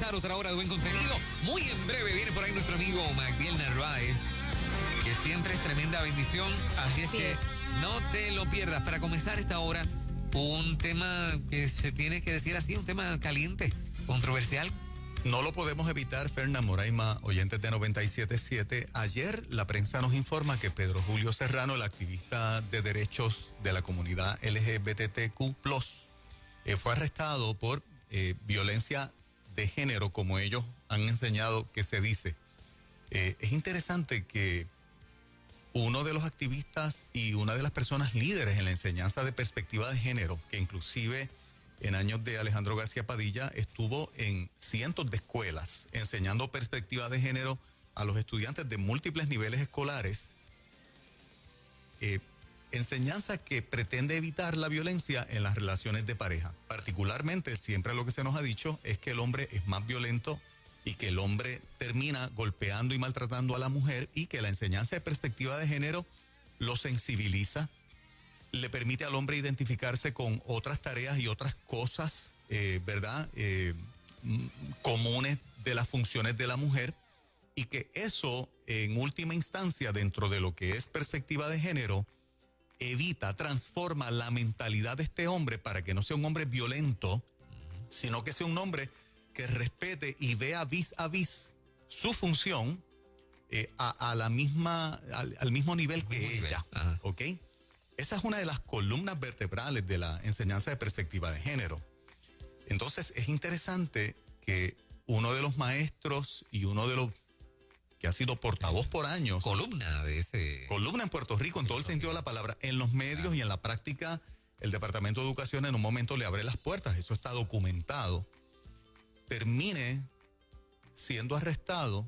comenzar otra hora de buen contenido. Muy en breve viene por ahí nuestro amigo Magdiel Narváez, que siempre es tremenda bendición. Así es que no te lo pierdas. Para comenzar esta hora, un tema que se tiene que decir así, un tema caliente, controversial. No lo podemos evitar, Fernán Moraima, oyentes de 97.7. Ayer la prensa nos informa que Pedro Julio Serrano, el activista de derechos de la comunidad LGBTQ+, fue arrestado por violencia de género, como ellos han enseñado que se dice. Es interesante que uno de los activistas y una de las personas líderes en la enseñanza de perspectiva de género, que inclusive en años de Alejandro García Padilla estuvo en cientos de escuelas enseñando perspectiva de género a los estudiantes de múltiples niveles escolares, enseñanza que pretende evitar la violencia en las relaciones de pareja. Particularmente, siempre lo que se nos ha dicho es que el hombre es más violento y que el hombre termina golpeando y maltratando a la mujer, y que la enseñanza de perspectiva de género lo sensibiliza, le permite al hombre identificarse con otras tareas y otras cosas, ¿verdad? Comunes de las funciones de la mujer, y que eso, en última instancia, dentro de lo que es perspectiva de género, transforma la mentalidad de este hombre para que no sea un hombre violento, sino que sea un hombre que respete y vea vis a vis su función al mismo nivel que ella, ¿ok? Esa es una de las columnas vertebrales de la enseñanza de perspectiva de género. Entonces es interesante que uno de los maestros y uno de los que ha sido portavoz por años. Columna en Puerto Rico, en todo el sentido de la palabra, en los medios y en la práctica, el Departamento de Educación en un momento le abre las puertas, eso está documentado, termine siendo arrestado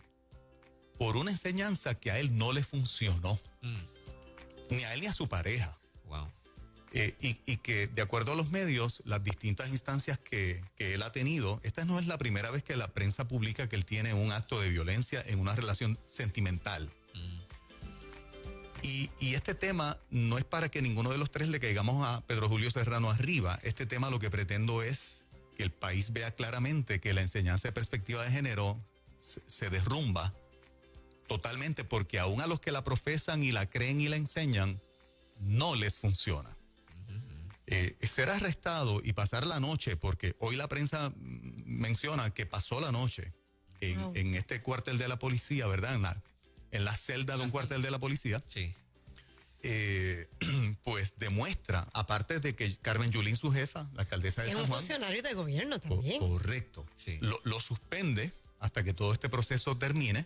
por una enseñanza que a él no le funcionó. Ni a él ni a su pareja. Wow. Y que, de acuerdo a los medios, las distintas instancias que él ha tenido, esta no es la primera vez que la prensa publica que él tiene un acto de violencia en una relación sentimental. Y este tema no es para que ninguno de los tres le caigamos a Pedro Julio Serrano arriba. Este tema lo que pretendo es que el país vea claramente que la enseñanza de perspectiva de género se derrumba totalmente, porque aún a los que la profesan y la creen y la enseñan, no les funciona. Ser arrestado y pasar la noche, porque hoy la prensa menciona que pasó la noche en este cuartel de la policía, ¿verdad? En la celda de un cuartel de la policía. Sí. Pues demuestra, aparte de que Carmen Yulín, su jefa, la alcaldesa de San Juan, es un funcionario de gobierno también. Correcto. Sí. Lo suspende hasta que todo este proceso termine,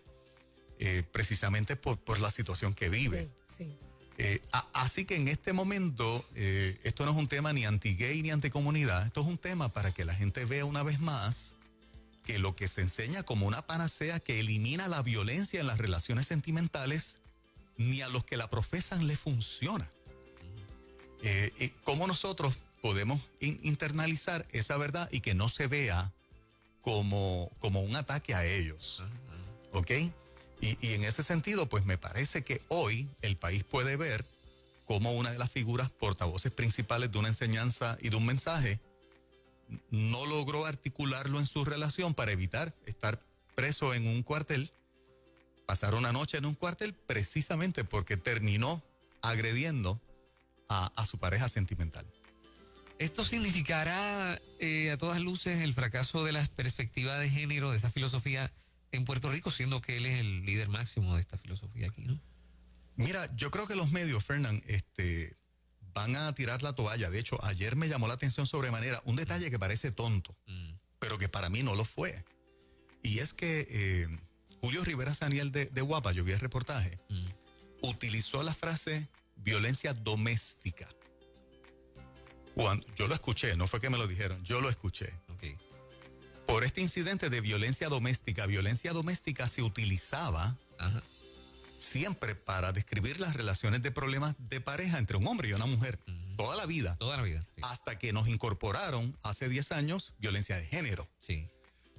precisamente por la situación que vive. Sí. Así que en este momento, esto no es un tema ni anti-gay ni anti-comunidad, esto es un tema para que la gente vea una vez más que lo que se enseña como una panacea que elimina la violencia en las relaciones sentimentales, ni a los que la profesan le funciona. ¿Cómo nosotros podemos internalizar esa verdad y que no se vea como un ataque a ellos? ¿Ok? Y en ese sentido, pues me parece que hoy el país puede ver cómo una de las figuras portavoces principales de una enseñanza y de un mensaje no logró articularlo en su relación para evitar estar preso en un cuartel, pasar una noche en un cuartel, precisamente porque terminó agrediendo a su pareja sentimental. ¿Esto significará a todas luces el fracaso de la perspectiva de género, de esa filosofía en Puerto Rico, siendo que él es el líder máximo de esta filosofía aquí, ¿no? Mira, yo creo que los medios, Fernán, van a tirar la toalla. De hecho, ayer me llamó la atención sobremanera un detalle que parece tonto, pero que para mí no lo fue. Y es que Julio Rivera Saniel de Guapa, yo vi el reportaje, utilizó la frase violencia doméstica. Cuando yo lo escuché, no fue que me lo dijeron, yo lo escuché. Okay. Por este incidente de violencia doméstica se utilizaba siempre para describir las relaciones de problemas de pareja entre un hombre y una mujer. Toda la vida. Sí. Hasta que nos incorporaron hace 10 años violencia de género. Sí.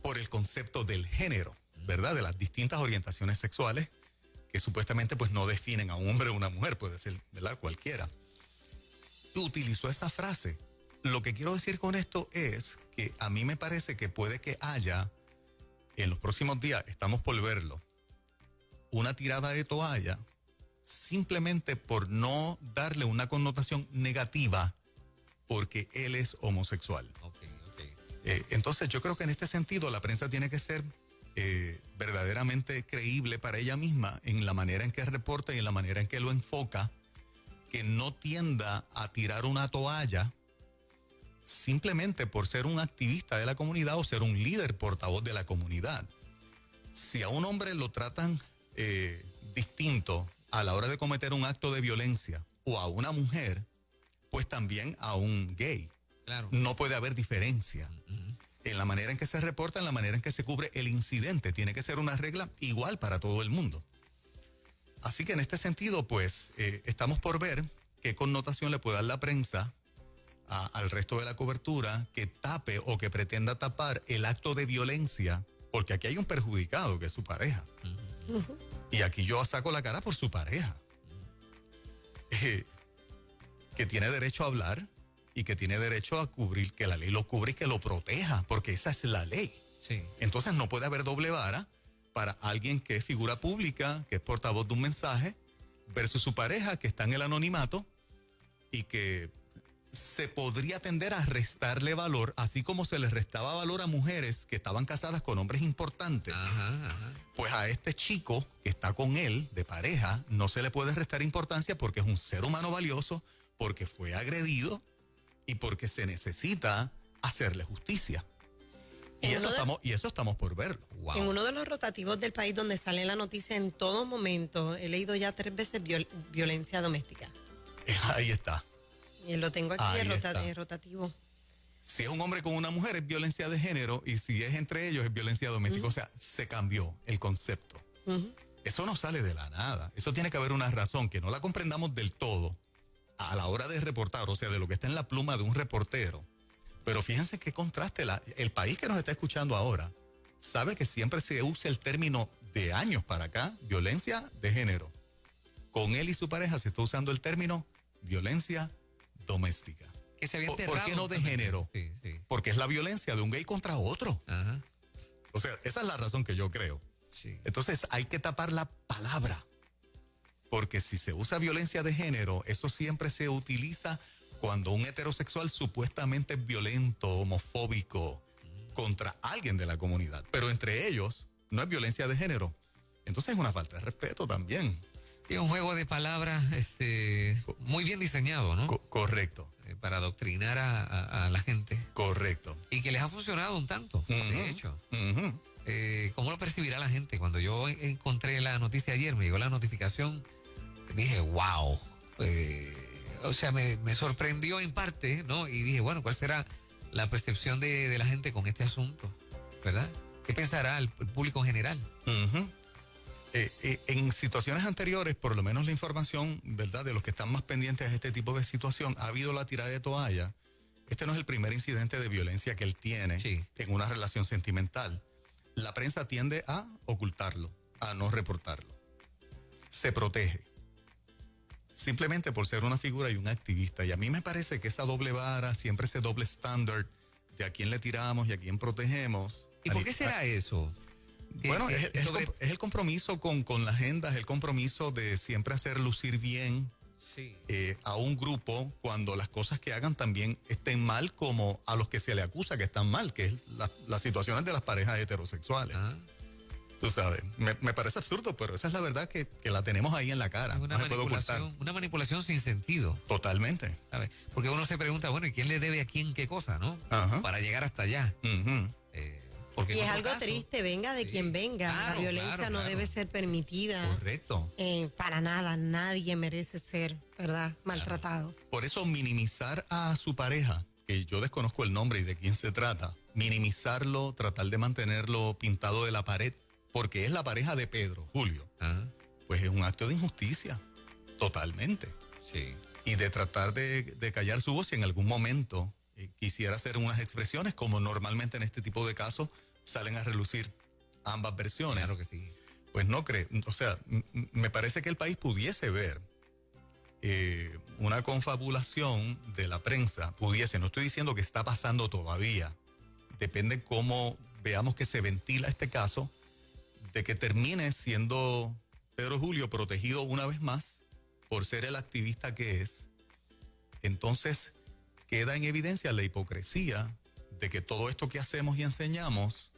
Por el concepto del género, ¿verdad? De las distintas orientaciones sexuales que supuestamente pues no definen a un hombre o una mujer, puede ser, ¿verdad? Cualquiera. Y utilizó esa frase. Lo que quiero decir con esto es que a mí me parece que puede que haya en los próximos días, estamos por verlo, una tirada de toalla simplemente por no darle una connotación negativa porque él es homosexual. Okay. Entonces yo creo que en este sentido la prensa tiene que ser verdaderamente creíble para ella misma en la manera en que reporta y en la manera en que lo enfoca, que no tienda a tirar una toalla simplemente por ser un activista de la comunidad o ser un líder portavoz de la comunidad. Si a un hombre lo tratan distinto a la hora de cometer un acto de violencia o a una mujer, pues también a un gay. Claro. No puede haber diferencia. En la manera en que se reporta, en la manera en que se cubre el incidente. Tiene que ser una regla igual para todo el mundo. Así que en este sentido, pues, estamos por ver qué connotación le puede dar la prensa al resto de la cobertura que tape o que pretenda tapar el acto de violencia, porque aquí hay un perjudicado que es su pareja. Y aquí yo saco la cara por su pareja. Que tiene derecho a hablar y que tiene derecho a cubrir, que la ley lo cubre y que lo proteja, porque esa es la ley. Sí. Entonces no puede haber doble vara para alguien que es figura pública, que es portavoz de un mensaje, versus su pareja que está en el anonimato y que se podría tender a restarle valor, así como se le restaba valor a mujeres que estaban casadas con hombres importantes. Ajá. Pues a este chico que está con él de pareja no se le puede restar importancia porque es un ser humano valioso, porque fue agredido y porque se necesita hacerle justicia. Y eso estamos por verlo. Wow. En uno de los rotativos del país donde sale la noticia en todo momento, he leído ya 3 veces violencia doméstica. Ahí está. Y lo tengo aquí, Ahí el está. rotativo. Si es un hombre con una mujer es violencia de género y si es entre ellos es violencia doméstica. O sea, se cambió el concepto. Eso no sale de la nada. Eso tiene que haber una razón que no la comprendamos del todo a la hora de reportar, o sea, de lo que está en la pluma de un reportero. Pero fíjense qué contraste. El país que nos está escuchando ahora sabe que siempre se usa el término de años para acá, violencia de género. Con él y su pareja se está usando el término violencia doméstica. Que se había ¿Por enterrado qué no de también. género? Sí. Porque es la violencia de un gay contra otro. Ajá. O sea, esa es la razón que yo creo. Sí. Entonces hay que tapar la palabra. Porque si se usa violencia de género, eso siempre se utiliza cuando un heterosexual supuestamente es violento, homofóbico, contra alguien de la comunidad. Pero entre ellos no es violencia de género. Entonces es una falta de respeto también. Sí, un juego de palabras muy bien diseñado, ¿no? Correcto. Para adoctrinar a la gente. Correcto. Y que les ha funcionado un tanto, de hecho. ¿Cómo lo percibirá la gente? Cuando yo encontré la noticia ayer, me llegó la notificación, dije, wow. O sea, me sorprendió en parte, ¿no? Y dije, bueno, ¿cuál será la percepción de la gente con este asunto? ¿Verdad? ¿Qué pensará el público en general? En situaciones anteriores, por lo menos la información, ¿verdad?, de los que están más pendientes a este tipo de situación, ha habido la tirada de toalla. Este no es el primer incidente de violencia que él tiene en una relación sentimental. La prensa tiende a ocultarlo, a no reportarlo. Se protege. Simplemente por ser una figura y un activista. Y a mí me parece que esa doble vara, siempre ese doble estándar de a quién le tiramos y a quién protegemos. ¿Y por qué será eso? Bueno, es el compromiso con la agenda, es el compromiso de siempre hacer lucir bien a un grupo cuando las cosas que hagan también estén mal, como a los que se le acusa que están mal, que es las situaciones de las parejas heterosexuales. Tú sabes, me parece absurdo, pero esa es la verdad que la tenemos ahí en la cara. Una no se puede ocultar. Una manipulación sin sentido. Totalmente. ¿Sabes? Porque uno se pregunta, bueno, ¿y quién le debe a quién qué cosa, no? Ajá. Para llegar hasta allá. Porque Y en es otro algo caso, triste, venga de quien venga. Claro, la violencia no debe ser permitida. Correcto. Para nada, nadie merece ser, ¿verdad?, maltratado. Por eso minimizar a su pareja, que yo desconozco el nombre y de quién se trata, minimizarlo, tratar de mantenerlo pintado de la pared, porque es la pareja de Pedro, Julio, pues es un acto de injusticia, totalmente. Sí. Y de tratar de callar su voz si en algún momento quisiera hacer unas expresiones, como normalmente en este tipo de casos salen a relucir ambas versiones. Claro que sí. Pues no creo, o sea, me parece que el país pudiese ver una confabulación de la prensa, no estoy diciendo que está pasando todavía, depende cómo veamos que se ventila este caso, de que termine siendo Pedro Julio protegido una vez más por ser el activista que es, entonces queda en evidencia la hipocresía de que todo esto que hacemos y enseñamos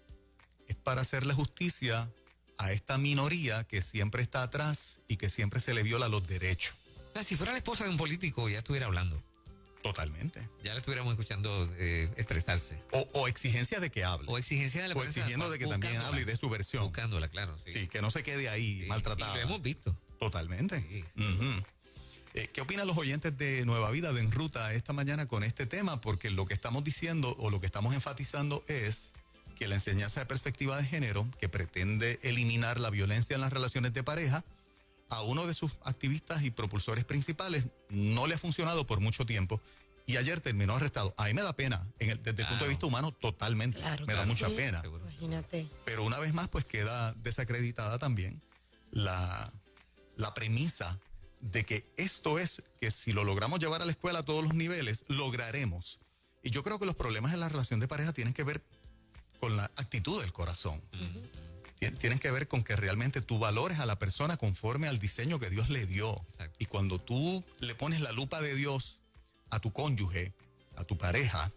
es para hacerle justicia a esta minoría que siempre está atrás y que siempre se le viola los derechos. O sea, si fuera la esposa de un político, ya estuviera hablando. Totalmente. Ya la estuviéramos escuchando expresarse. O exigencia de que hable. O exigencia de la O prensa, exigiendo de que también hable y dé su versión. Buscándola, claro. Sí, Sí, que no se quede ahí maltratada. Y lo hemos visto. Totalmente. Sí. ¿Qué opinan los oyentes de Nueva Vida de En Ruta esta mañana con este tema? Porque lo que estamos diciendo o lo que estamos enfatizando es que la enseñanza de perspectiva de género, que pretende eliminar la violencia en las relaciones de pareja, a uno de sus activistas y propulsores principales no le ha funcionado por mucho tiempo y ayer terminó arrestado. A mí me da pena, desde el punto de vista humano, totalmente. Me da mucha pena. Seguro. Imagínate. Pero una vez más, pues queda desacreditada también la premisa de que esto es que si lo logramos llevar a la escuela a todos los niveles, lograremos. Y yo creo que los problemas en la relación de pareja tienen que ver con la actitud del corazón. Tienen que ver con que realmente tú valores a la persona conforme al diseño que Dios le dio. Exacto. Y cuando tú le pones la lupa de Dios a tu cónyuge, a tu pareja,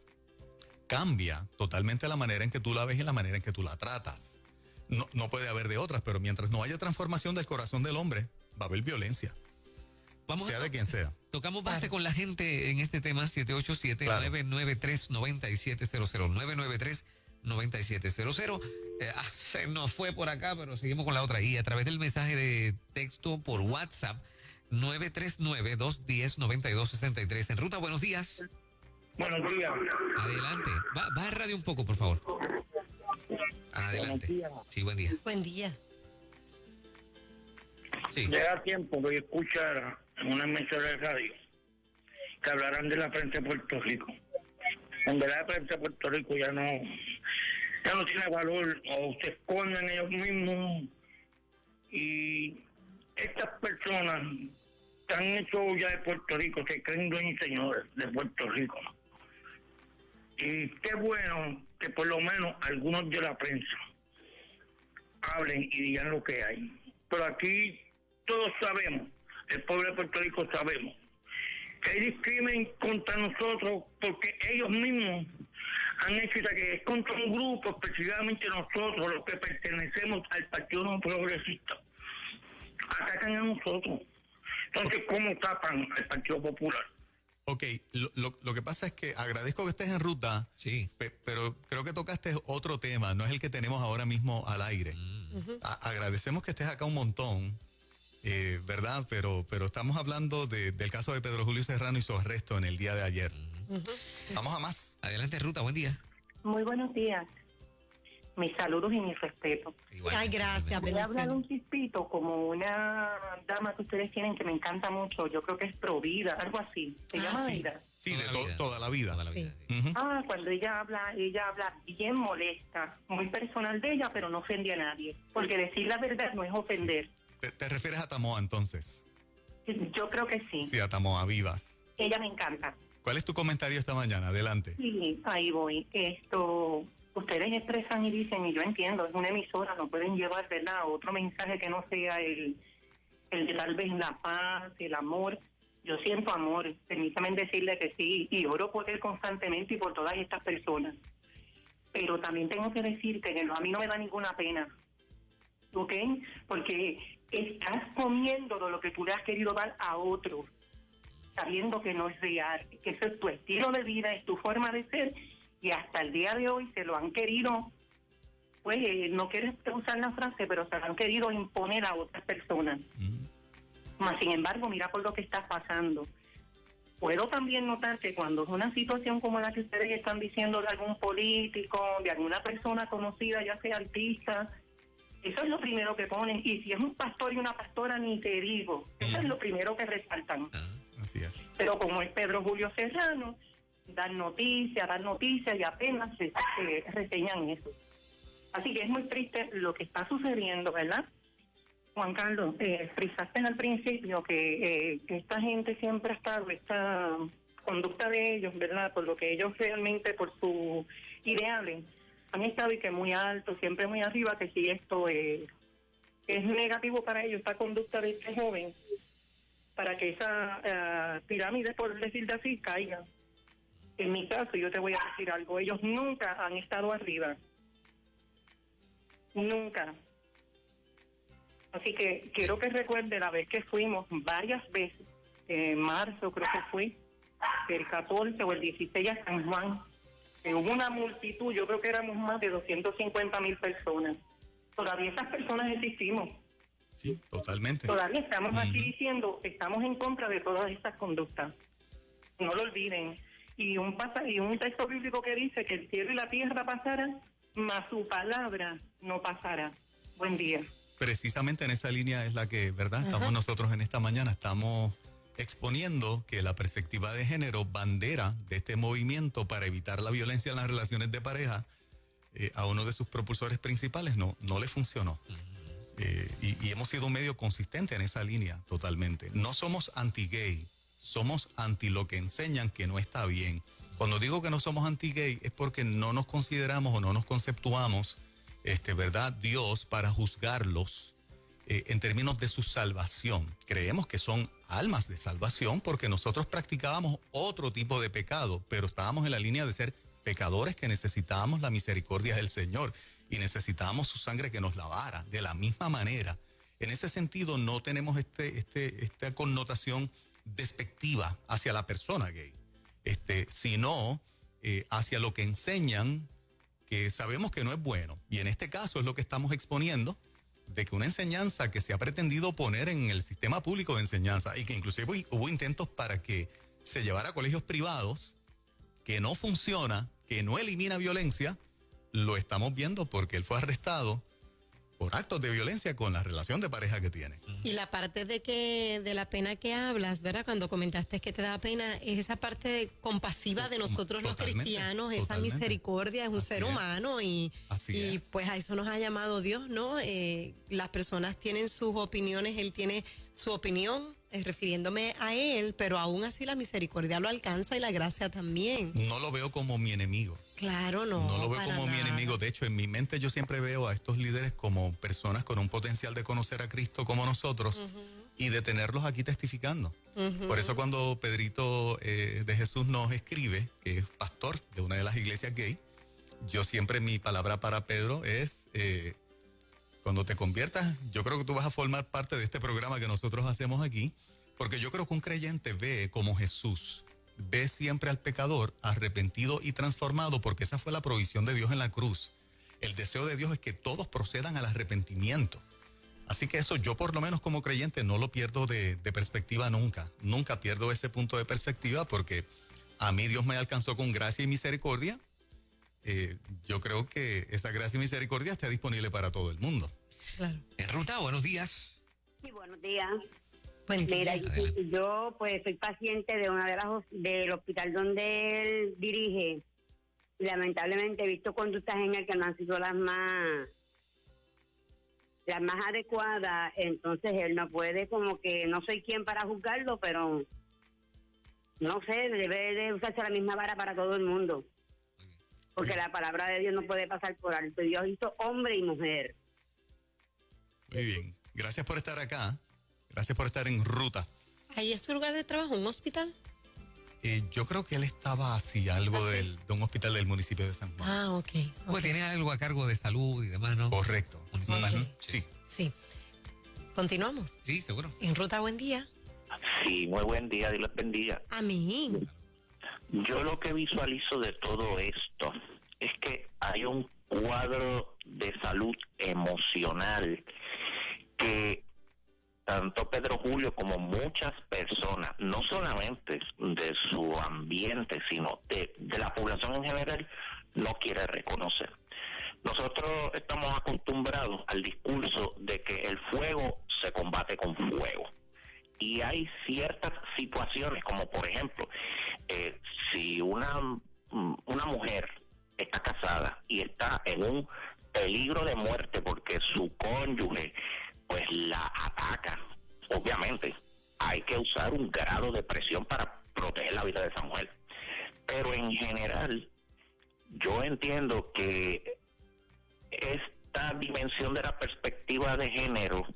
cambia totalmente la manera en que tú la ves y la manera en que tú la tratas. No puede haber de otras, pero mientras no haya transformación del corazón del hombre, va a haber violencia. Sea de quien sea. Tocamos base con la gente en este tema, 787-993-9700, 993-9700. Se nos fue por acá, pero seguimos con la otra. Y a través del mensaje de texto por WhatsApp, 939-210-9263. En Ruta, buenos días. Buenos días. Adelante. Baja el radio un poco, por favor. Adelante. Buenos días. Sí, buen día. Buen día. Sí. Llega tiempo que yo escuchara en una emisora de radio que hablarán de la prensa de Puerto Rico. En verdad la prensa de Puerto Rico ya no tiene valor, o se esconden ellos mismos, y estas personas que han hecho ya de Puerto Rico se creen dueños y señores de Puerto Rico. Y qué bueno que por lo menos algunos de la prensa hablen y digan lo que hay. Pero aquí todos sabemos, el pueblo de Puerto Rico sabemos, que hay discrimen contra nosotros porque ellos mismos han hecho que es contra un grupo, específicamente nosotros, los que pertenecemos al Partido No Progresista. Atacan a nosotros. Entonces, ¿cómo tapan al Partido Popular? Ok, lo que pasa es que agradezco que estés en ruta, Sí. pero creo que tocaste otro tema, no es el que tenemos ahora mismo al aire. Agradecemos que estés acá un montón, ¿verdad? Pero estamos hablando del caso de Pedro Julio Serrano y su arresto en el día de ayer. Vamos a más. Adelante, Ruta, buen día. Muy buenos días. Mis saludos y mi respeto. Igual. Ay, gracias, Voy a hablar bendiciones. un chispito como una dama que ustedes tienen que me encanta mucho. Yo creo que es Provida, algo así. Se llama sí. Aida. Sí, Toda de la vida. toda la vida. Toda la vida, sí. Ujú. Cuando ella habla bien molesta, muy personal de ella, pero no ofende a nadie. Porque decir la verdad no es ofender. ¿Te refieres a Tamoa entonces? Yo creo que sí. Sí, a Tamoa Vivas. Ella me encanta. ¿Cuál es tu comentario esta mañana? Adelante. Sí, ahí voy. Ustedes expresan y dicen, y yo entiendo, es una emisora, no pueden llevar, ¿verdad?, otro mensaje que no sea el de tal vez la paz, el amor. Yo siento amor, permítame decirle que sí, y oro por él constantemente y por todas estas personas. Pero también tengo que decirte que a mí no me da ninguna pena, ¿ok? Porque estás comiendo de lo que tú le has querido dar a otro, sabiendo que no es real, que ese es tu estilo de vida, es tu forma de ser, y hasta el día de hoy se lo han querido, pues no quiero usar la frase, pero se lo han querido imponer a otras personas. Mas, sin embargo, mira por lo que está pasando. Puedo también notar que cuando es una situación como la que ustedes están diciendo de algún político, de alguna persona conocida, ya sea artista, eso es lo primero que ponen. Y si es un pastor y una pastora, ni te digo. Eso es lo primero que resaltan. Así es. Pero como es Pedro Julio Serrano, dan noticias y apenas se reseñan eso. Así que es muy triste lo que está sucediendo, ¿verdad? Juan Carlos, frisaste al principio que esta gente siempre ha estado, esta conducta de ellos, ¿verdad? Por lo que ellos realmente, por sus ideales, han estado y que muy alto, siempre muy arriba, que si esto es negativo para ellos, esta conducta de este joven, para que esa pirámide, por decirlo así, caiga. En mi caso, yo te voy a decir algo, ellos nunca han estado arriba. Nunca. Así que quiero que recuerde la vez que fuimos varias veces, en marzo creo que fue, el 14 o el 16 a San Juan, que hubo una multitud, yo creo que éramos más de 250,000 personas. Todavía esas personas existimos. Sí, totalmente. Todavía estamos aquí diciendo, estamos en contra de todas estas conductas. No lo olviden. Y un texto bíblico que dice que el cielo y la tierra pasarán, mas su palabra no pasará. Buen día. Precisamente en esa línea es la que, ¿verdad? Estamos nosotros en esta mañana, estamos exponiendo que la perspectiva de género, bandera de este movimiento para evitar la violencia en las relaciones de pareja, a uno de sus propulsores principales no le funcionó. Y hemos sido un medio consistente en esa línea totalmente. No somos anti-gay, somos anti lo que enseñan que no está bien. Cuando digo que no somos anti-gay es porque no nos consideramos o no nos conceptuamos, ¿verdad? Dios para juzgarlos en términos de su salvación. Creemos que son almas de salvación porque nosotros practicábamos otro tipo de pecado, pero estábamos en la línea de ser pecadores que necesitábamos la misericordia del Señor y necesitábamos su sangre que nos lavara. De la misma manera, en ese sentido no tenemos esta connotación despectiva hacia la persona gay, sino hacia lo que enseñan, que sabemos que no es bueno. Y en este caso es lo que estamos exponiendo, de que una enseñanza que se ha pretendido poner en el sistema público de enseñanza y que inclusive hubo intentos para que se llevara a colegios privados, que no funciona, que no elimina violencia, lo estamos viendo porque él fue arrestado por actos de violencia con la relación de pareja que tiene. Y la parte de la pena que hablas, ¿verdad? Cuando comentaste que te da pena, es esa parte compasiva de nosotros los cristianos, esa misericordia, es un ser humano y pues a eso nos ha llamado Dios, ¿no? Las personas tienen sus opiniones, él tiene su opinión, refiriéndome a él, pero aún así la misericordia lo alcanza y la gracia también. No lo veo como mi enemigo. Claro, no. No lo veo como mi enemigo. De hecho, en mi mente yo siempre veo a estos líderes como personas con un potencial de conocer a Cristo como nosotros y de tenerlos aquí testificando. Por eso cuando Pedrito de Jesús nos escribe, que es pastor de una de las iglesias gay, yo siempre mi palabra para Pedro es, cuando te conviertas, yo creo que tú vas a formar parte de este programa que nosotros hacemos aquí, porque yo creo que un creyente ve como Jesús. Ve siempre al pecador arrepentido y transformado, porque esa fue la provisión de Dios en la cruz. El deseo de Dios es que todos procedan al arrepentimiento. Así que eso yo por lo menos como creyente no lo pierdo de perspectiva nunca. Nunca pierdo ese punto de perspectiva porque a mí Dios me alcanzó con gracia y misericordia. Yo creo que esa gracia y misericordia está disponible para todo el mundo. Claro. En ruta, buenos días. Sí, buenos días. Mira, yo pues soy paciente de una de las del hospital donde él dirige. Y lamentablemente he visto conductas en él que no han sido las más adecuadas. Entonces él no puede, como que no soy quien para juzgarlo, pero no sé, debe de usarse la misma vara para todo el mundo. Porque la palabra de Dios no puede pasar por alto. Dios hizo hombre y mujer. Muy bien. Gracias por estar acá. Gracias por estar en ruta. ¿Ahí es su lugar de trabajo, un hospital? Yo creo que él estaba así, algo de un hospital del municipio de San Juan. Ah, ok. Pues tiene algo a cargo de salud y demás, ¿no? Correcto. Sí. Sí. ¿Continuamos? Sí, seguro. En ruta, buen día. Sí, muy buen día, Dios les bendiga. Amén. Yo lo que visualizo de todo esto es que hay un cuadro de salud emocional que tanto Pedro Julio como muchas personas, no solamente de su ambiente, sino de la población en general, no quiere reconocer. Nosotros estamos acostumbrados al discurso de que el fuego se combate con fuego. Y hay ciertas situaciones, como por ejemplo, si una mujer está casada y está en un peligro de muerte porque su cónyuge pues la ataca, obviamente hay que usar un grado de presión para proteger la vida de esa mujer. Pero en general, yo entiendo que esta dimensión de la perspectiva de género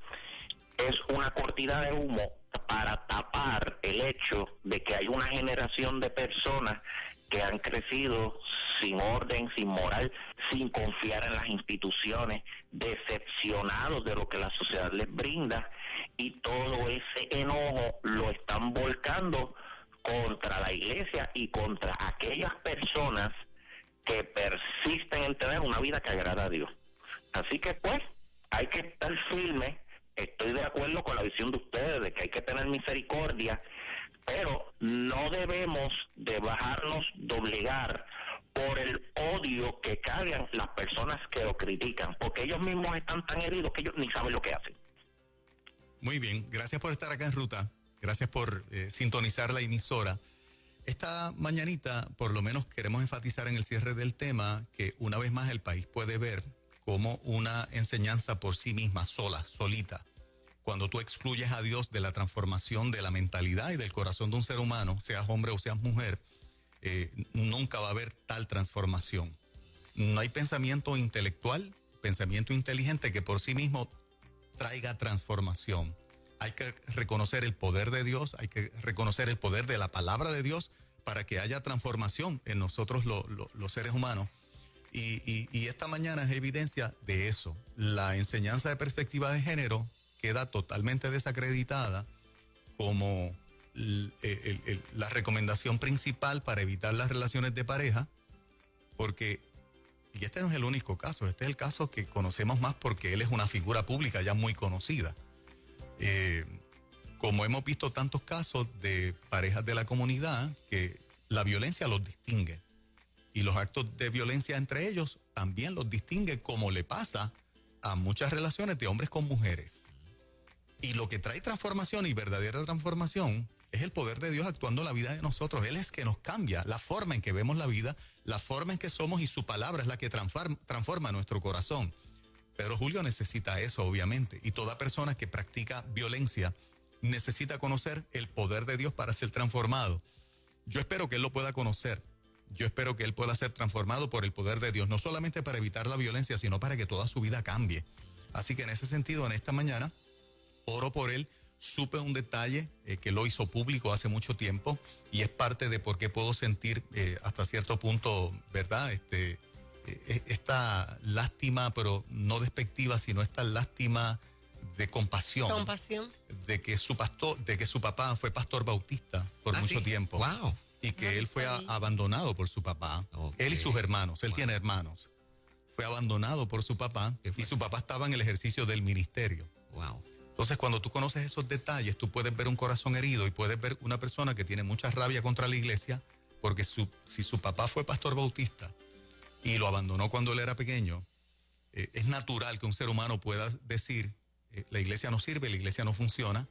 es una cortina de humo para tapar el hecho de que hay una generación de personas que han crecido sin orden, sin moral, sin confiar en las instituciones, decepcionados de lo que la sociedad les brinda, y todo ese enojo lo están volcando contra la iglesia y contra aquellas personas que persisten en tener una vida que agrada a Dios. Así que pues hay que estar firme. Estoy de acuerdo con la visión de ustedes de que hay que tener misericordia, pero no debemos de dejarnos doblegar por el odio que cargan las personas que lo critican, porque ellos mismos están tan heridos que ellos ni saben lo que hacen. Muy bien, gracias por estar acá en Ruta, gracias por sintonizar la emisora. Esta mañanita, por lo menos queremos enfatizar en el cierre del tema que una vez más el país puede ver como una enseñanza por sí misma, solita. Cuando tú excluyes a Dios de la transformación de la mentalidad y del corazón de un ser humano, seas hombre o seas mujer, nunca va a haber tal transformación. No hay pensamiento intelectual, pensamiento inteligente que por sí mismo traiga transformación. Hay que reconocer el poder de Dios, hay que reconocer el poder de la palabra de Dios para que haya transformación en nosotros los seres humanos. Y esta mañana es evidencia de eso. La enseñanza de perspectiva de género queda totalmente desacreditada como la recomendación principal para evitar las relaciones de pareja, porque, y este no es el único caso, este es el caso que conocemos más porque él es una figura pública ya muy conocida. Como hemos visto tantos casos de parejas de la comunidad que la violencia los distingue y los actos de violencia entre ellos también los distingue, como le pasa a muchas relaciones de hombres con mujeres. Y lo que trae transformación y verdadera transformación es el poder de Dios actuando en la vida de nosotros. Él es que nos cambia la forma en que vemos la vida, la forma en que somos, y su palabra es la que transforma nuestro corazón. Pedro Julio necesita eso, obviamente, y toda persona que practica violencia necesita conocer el poder de Dios para ser transformado. Yo espero que él lo pueda conocer. Yo espero que él pueda ser transformado por el poder de Dios, no solamente para evitar la violencia, sino para que toda su vida cambie. Así que en ese sentido, en esta mañana, oro por él. Supe un detalle que lo hizo público hace mucho tiempo y es parte de por qué puedo sentir hasta cierto punto, ¿verdad? Esta lástima, pero no despectiva, sino esta lástima de compasión. Compasión. De que su papá fue pastor bautista por mucho tiempo. Wow. Y que él fue abandonado por su papá. Okay. Él y sus hermanos. Él tiene hermanos. Fue abandonado por su papá y su papá estaba en el ejercicio del ministerio. Wow. Entonces, cuando tú conoces esos detalles, tú puedes ver un corazón herido y puedes ver una persona que tiene mucha rabia contra la iglesia, porque si su papá fue pastor bautista y lo abandonó cuando él era pequeño, es natural que un ser humano pueda decir, la iglesia no sirve, la iglesia no funciona,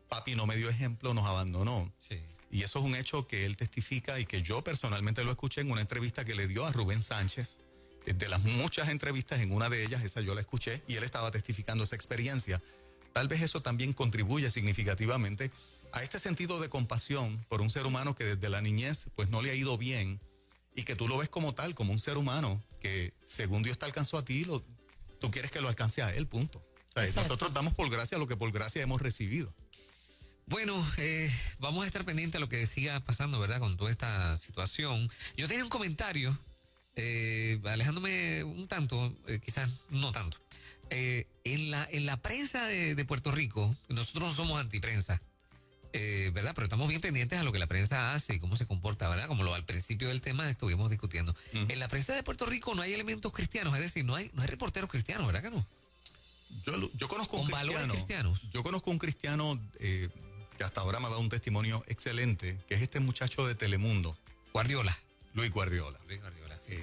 papi no me dio ejemplo, nos abandonó. Sí. Y eso es un hecho que él testifica y que yo personalmente lo escuché en una entrevista que le dio a Rubén Sánchez. De las muchas entrevistas, en una de ellas, esa yo la escuché, y él estaba testificando esa experiencia. Tal vez eso también contribuye significativamente a este sentido de compasión por un ser humano que desde la niñez pues no le ha ido bien, y que tú lo ves como tal, como un ser humano que según Dios te alcanzó a ti, tú quieres que lo alcance a él, punto. O sea, nosotros damos por gracia lo que por gracia hemos recibido. Bueno, vamos a estar pendientes a lo que siga pasando, ¿verdad? Con toda esta situación. Yo tenía un comentario, alejándome un tanto, quizás no tanto. En la prensa de Puerto Rico, nosotros no somos antiprensa, ¿verdad? Pero estamos bien pendientes a lo que la prensa hace y cómo se comporta, ¿verdad? Como al principio del tema estuvimos discutiendo. Uh-huh. En la prensa de Puerto Rico no hay elementos cristianos, es decir, no hay reporteros cristianos, ¿verdad que no? Yo conozco un cristiano. Valores cristianos. Yo conozco un cristiano que hasta ahora me ha dado un testimonio excelente, que es este muchacho de Telemundo. Guardiola. Luis Guardiola. Sí.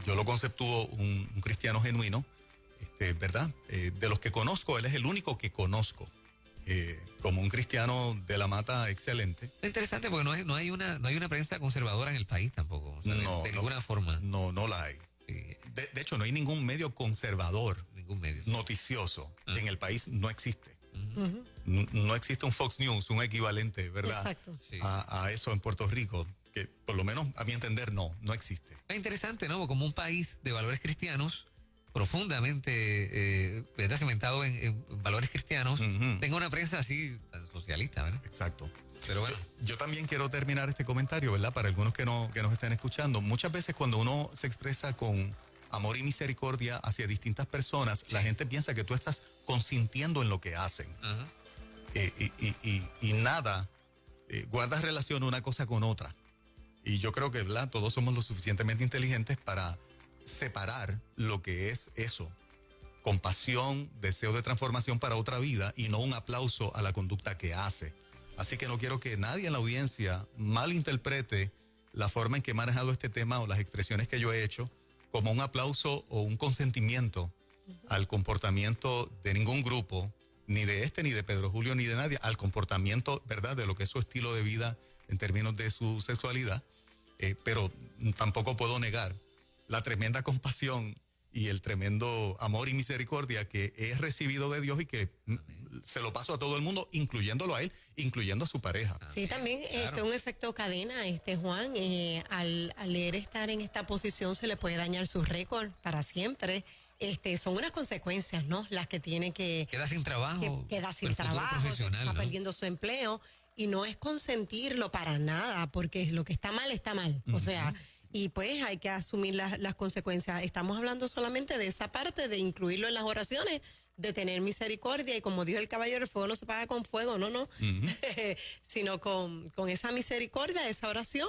Yo lo conceptúo un cristiano genuino, ¿verdad? De los que conozco, él es el único que conozco como un cristiano de la mata excelente. Es interesante porque no hay una prensa conservadora en el país tampoco. O sea, de ninguna forma. No la hay. Sí. De hecho, no hay ningún medio conservador, noticioso en el país, no existe. Uh-huh. No existe un Fox News, un equivalente, ¿verdad? Exacto. Sí. A eso en Puerto Rico, que por lo menos a mi entender no existe. Es interesante, ¿no? Como un país de valores cristianos profundamente cimentado en valores cristianos, tenga una prensa así tan socialista, ¿verdad? Exacto. Pero bueno. Yo también quiero terminar este comentario, ¿verdad? Para algunos que nos estén escuchando. Muchas veces cuando uno se expresa con amor y misericordia hacia distintas personas, la gente piensa que tú estás consintiendo en lo que hacen. Y nada, guardas relación una cosa con otra. Y yo creo que, ¿verdad? Todos somos lo suficientemente inteligentes para separar lo que es eso. Compasión, deseo de transformación para otra vida y no un aplauso a la conducta que hace. Así que no quiero que nadie en la audiencia malinterprete la forma en que he manejado este tema o las expresiones que yo he hecho como un aplauso o un consentimiento al comportamiento de ningún grupo, ni de ni de Pedro Julio, ni de nadie, al comportamiento, ¿verdad?, de lo que es su estilo de vida en términos de su sexualidad. Pero tampoco puedo negar la tremenda compasión y el tremendo amor y misericordia que he recibido de Dios y que se lo paso a todo el mundo, incluyéndolo a él, incluyendo a su pareja. Sí, también claro. Un efecto cadena, Juan, al leer estar en esta posición se le puede dañar su récord para siempre. Son unas consecuencias, ¿no? Las que tiene que... Queda sin trabajo. Queda sin trabajo, está perdiendo su empleo y no es consentirlo para nada, porque lo que está mal, está mal. O sea... Y pues hay que asumir las consecuencias. Estamos hablando solamente de esa parte, de incluirlo en las oraciones, de tener misericordia. Y como dijo el caballero, el fuego no se paga con fuego, no. Sino con esa misericordia, esa oración,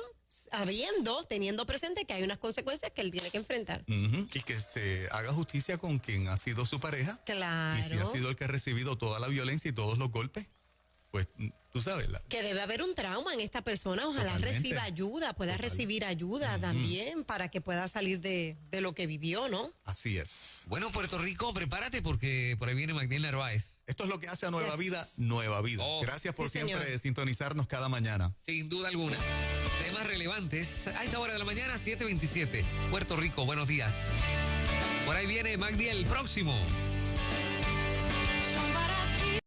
teniendo presente que hay unas consecuencias que él tiene que enfrentar. Y que se haga justicia con quien ha sido su pareja. Claro. Y si ha sido el que ha recibido toda la violencia y todos los golpes, pues tú sabes. Que debe haber un trauma en esta persona, ojalá totalmente. Reciba ayuda, pueda recibir ayuda también para que pueda salir de lo que vivió, ¿no? Así es. Bueno, Puerto Rico, prepárate porque por ahí viene Magdiel Narváez. Esto es lo que hace a Nueva Vida, Nueva Vida. Gracias por siempre sintonizarnos cada mañana. Sin duda alguna. Temas relevantes a esta hora de la mañana, 7:27. Puerto Rico, buenos días. Por ahí viene Magdiel, próximo.